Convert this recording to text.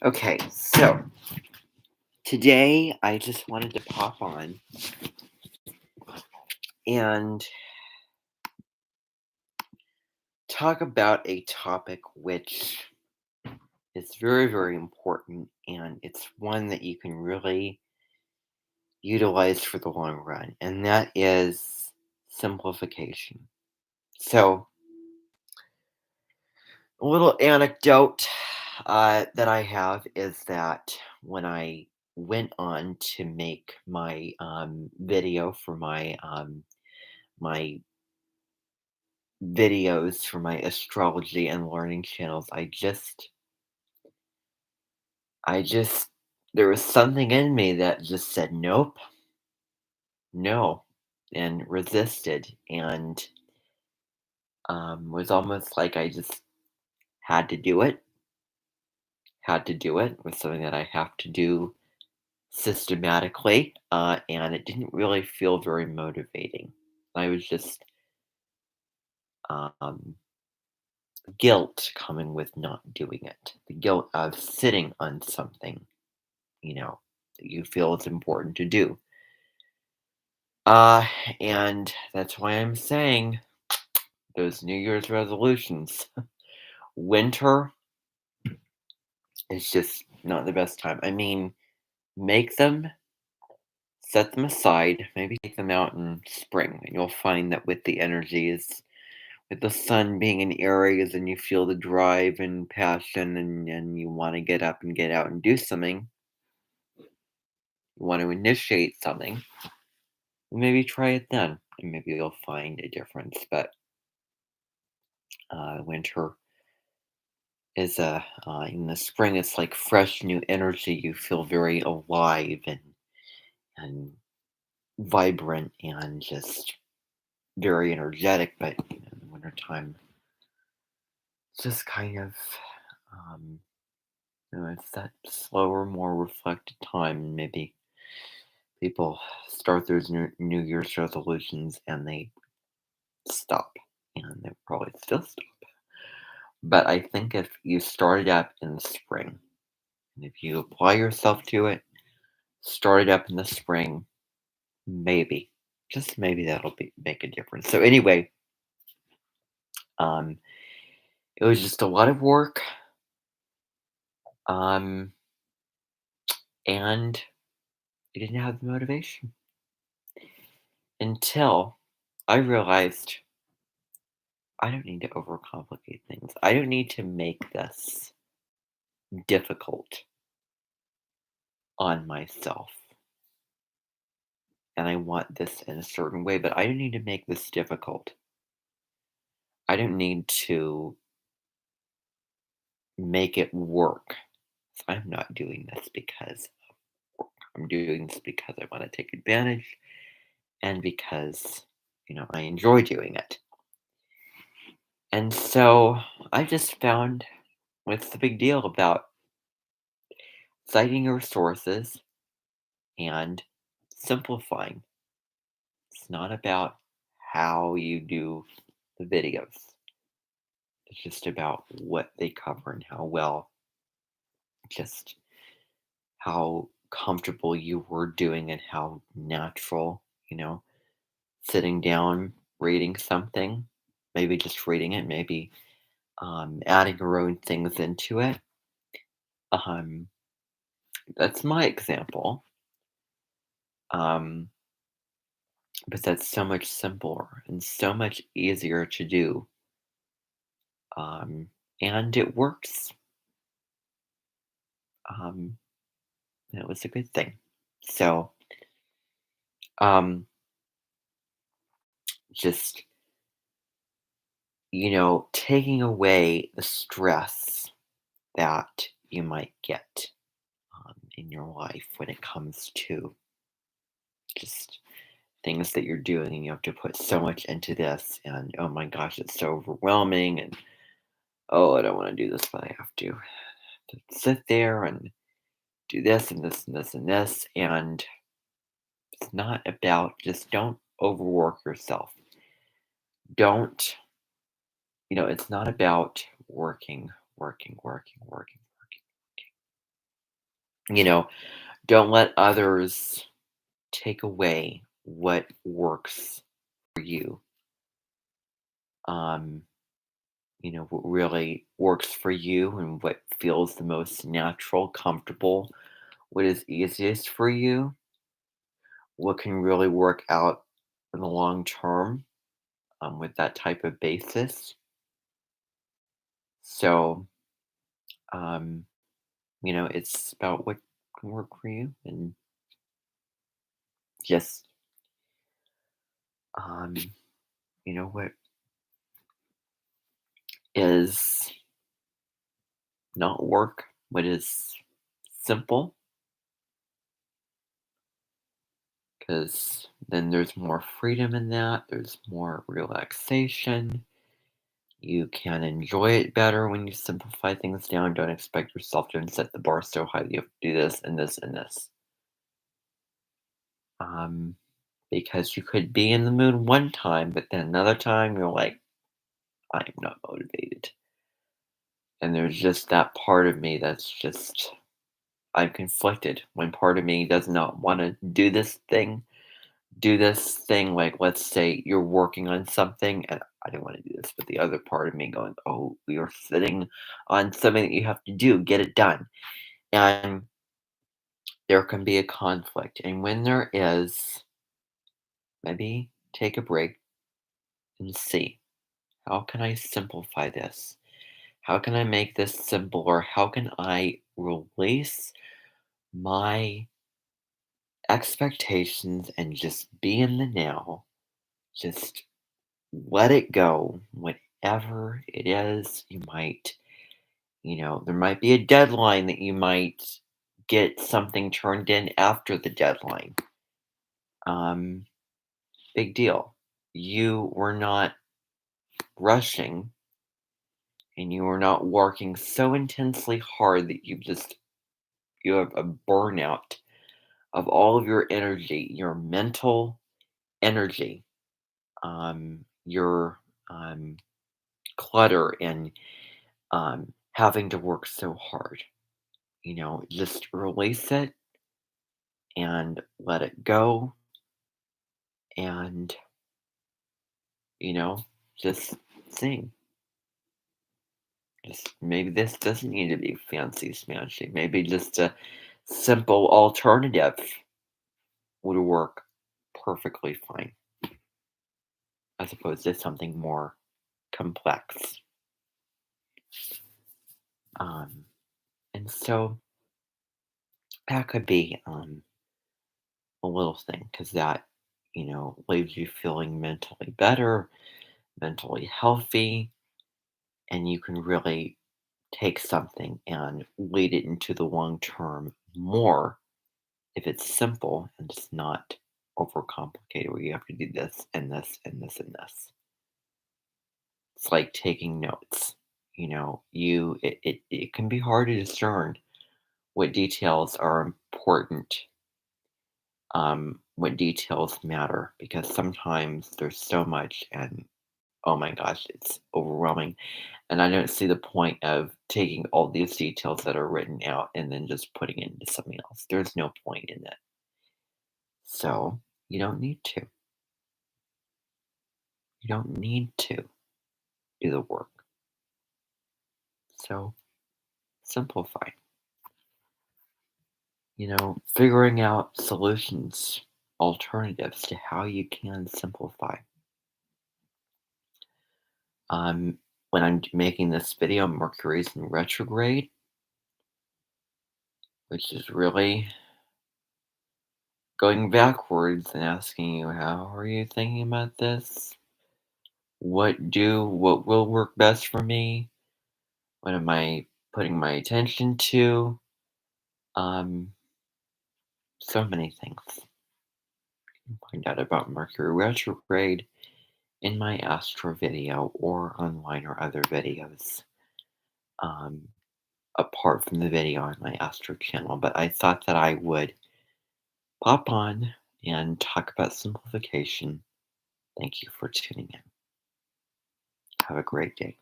Okay, so today I just wanted to pop on and talk about a topic which is very, very important, and it's one that you can really utilize for the long run, and that is simplification. So, a little anecdote that I have is that when I went on to make my video for my videos for my astrology and learning channels, I just there was something in me that just said, "Nope, no," and resisted, and, was almost like I just had to do it, had to do it, was something that I have to do systematically, and it didn't really feel very motivating. I was just, um, guilt coming with not doing it, the guilt of sitting on something, that you feel it's important to do. Uh, and that's why I'm saying those New Year's resolutions. Winter is just not the best time. I mean, make them, set them aside, maybe take them out in spring, and you'll find that with the energies, with the sun being in Aries, and you feel the drive and passion, and you want to get up and get out and do something, you want to initiate something, maybe try it then, and maybe you'll find a difference. But winter is in the spring, it's like fresh new energy. You feel very alive and vibrant and just very energetic. But in the wintertime, it's just kind of um, it's that slower, more reflected time. Maybe people start those New Year's resolutions and they stop, and they probably still stop. But I think if you start it up in the spring, and if you apply yourself to it, start it up in the spring, maybe, just maybe that'll make a difference. So anyway, um, it was just a lot of work, um, and I didn't have the motivation until I realized I don't need to overcomplicate things. I don't need to make this difficult on myself. And I want this in a certain way, but I don't need to make this difficult. I don't need to make it work. So I'm not doing this because of work. I'm doing this because I want to take advantage and because, I enjoy doing it. And so I just found what's the big deal about citing your sources and simplifying. It's not about how you do the videos. It's just about what they cover and how well, just how comfortable you were doing and how natural, sitting down, reading something, maybe just reading it, maybe adding your own things into it. Um, that's my example. Um, but that's so much simpler and so much easier to do. Um, and it works. Um, and it was a good thing. So, um, just, taking away the stress that you might get in your life when it comes to just things that you're doing and you have to put so much into this and oh my gosh, it's so overwhelming and oh, I don't want to do this, but I have to sit there and do this and this and this and this. And it's not about, just don't overwork yourself. Don't, it's not about working, working, working, working, working. You know, don't let others take away what works for you. Um, what really works for you and what feels the most natural, comfortable, what is easiest for you, what can really work out in the long term with that type of basis. So, um, it's about what can work for you and just, um, what is not work, what is simple, because then there's more freedom in that, there's more relaxation. You can enjoy it better when you simplify things down. Don't expect yourself to set the bar so high that you have to do this and this and this. Um, because you could be in the mood one time, but then another time you're like, I'm not motivated. And there's just that part of me that's just, I'm conflicted. When part of me does not want to do this thing, like let's say you're working on something, and I don't want to do this, but the other part of me going, oh, we are sitting on something that you have to do, get it done. And there can be a conflict. And when there is, maybe take a break and see, how can I simplify this? How can I make this simpler? How can I release my expectations and just be in the now? Just let it go, whatever it is. There might be a deadline that you might get something turned in after the deadline. Um, Big deal. You were not rushing and you were not working so intensely hard that you have a burnout of all of your energy, your mental energy, your clutter, and having to work so hard. Just release it and let it go, and you know, just sing. Just maybe this doesn't need to be fancy smashy. Maybe just a simple alternative would work perfectly fine, as opposed to something more complex. Um, and so that could be a little thing because that, leaves you feeling mentally better, mentally healthy, and you can really take something and lead it into the long term more if it's simple and it's not overcomplicated where you have to do this and this and this and this. It's like taking notes. It can be hard to discern what details are important, what details matter, because sometimes there's so much and oh my gosh, it's overwhelming. And I don't see the point of taking all these details that are written out and then just putting it into something else. There's no point in it. So you don't need to. You don't need to do the work. So simplify. Figuring out solutions, alternatives to how you can simplify. When I'm making this video, Mercury's in retrograde, which is really going backwards and asking you, how are you thinking about this? What will work best for me? What am I putting my attention to? Um, so many things. You can find out about Mercury retrograde in my Astro video or online or other videos. Um, Apart from the video on my Astro channel, but I thought that I would pop on and talk about simplification. Thank you for tuning in. Have a great day.